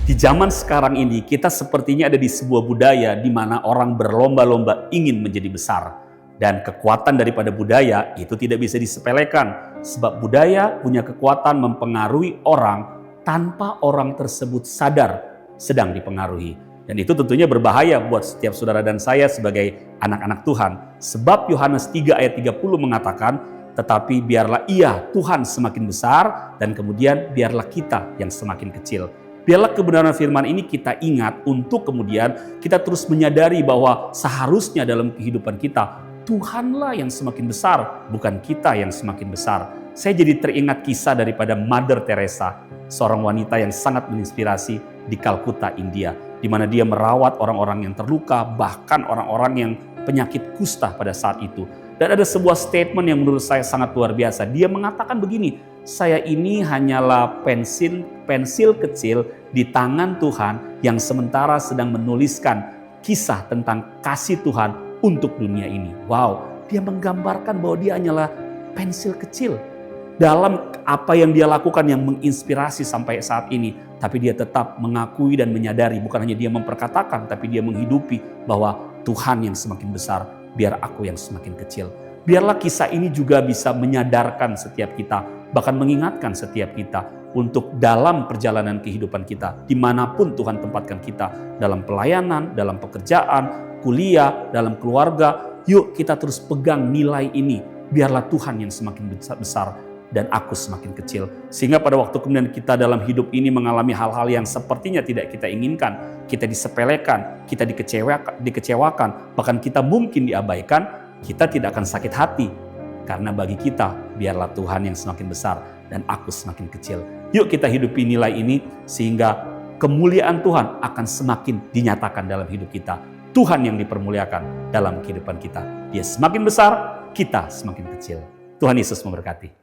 Di zaman sekarang ini, kita sepertinya ada di sebuah budaya di mana orang berlomba-lomba ingin menjadi besar. Dan kekuatan daripada budaya itu tidak bisa disepelekan. Sebab budaya punya kekuatan mempengaruhi orang tanpa orang tersebut sadar sedang dipengaruhi. Dan itu tentunya berbahaya buat setiap saudara dan saya sebagai anak-anak Tuhan. Sebab Yohanes 3 ayat 30 mengatakan, tetapi biarlah ia Tuhan semakin besar dan kemudian biarlah kita yang semakin kecil. Biarlah kebenaran firman ini kita ingat untuk kemudian kita terus menyadari bahwa seharusnya dalam kehidupan kita Tuhanlah yang semakin besar, bukan kita yang semakin besar. Saya jadi teringat kisah daripada Mother Teresa, seorang wanita yang sangat menginspirasi di Kalkuta, India, di mana dia merawat orang-orang yang terluka, bahkan orang-orang yang penyakit kusta pada saat itu. Dan ada sebuah statement yang menurut saya sangat luar biasa. Dia mengatakan begini, saya ini hanyalah pensil kecil di tangan Tuhan yang sementara sedang menuliskan kisah tentang kasih Tuhan untuk dunia ini. Wow, dia menggambarkan bahwa dia hanyalah pensil kecil dalam apa yang dia lakukan yang menginspirasi sampai saat ini. Tapi dia tetap mengakui dan menyadari, bukan hanya dia memperkatakan, tapi dia menghidupi bahwa Tuhan yang semakin besar, biar aku yang semakin kecil. Biarlah kisah ini juga bisa menyadarkan setiap kita, bahkan mengingatkan setiap kita untuk dalam perjalanan kehidupan kita, dimanapun Tuhan tempatkan kita, dalam pelayanan, dalam pekerjaan, kuliah, dalam keluarga, yuk kita terus pegang nilai ini. Biarlah Tuhan yang semakin besar dan aku semakin kecil. Sehingga pada waktu kemudian kita dalam hidup ini mengalami hal-hal yang sepertinya tidak kita inginkan, kita disepelekan, kita dikecewakan, bahkan kita mungkin diabaikan, kita tidak akan sakit hati. Karena bagi kita, biarlah Tuhan yang semakin besar dan aku semakin kecil. Yuk kita hidupi nilai ini sehingga kemuliaan Tuhan akan semakin dinyatakan dalam hidup kita. Tuhan yang dipermuliakan dalam kehidupan kita. Dia semakin besar, kita semakin kecil. Tuhan Yesus memberkati.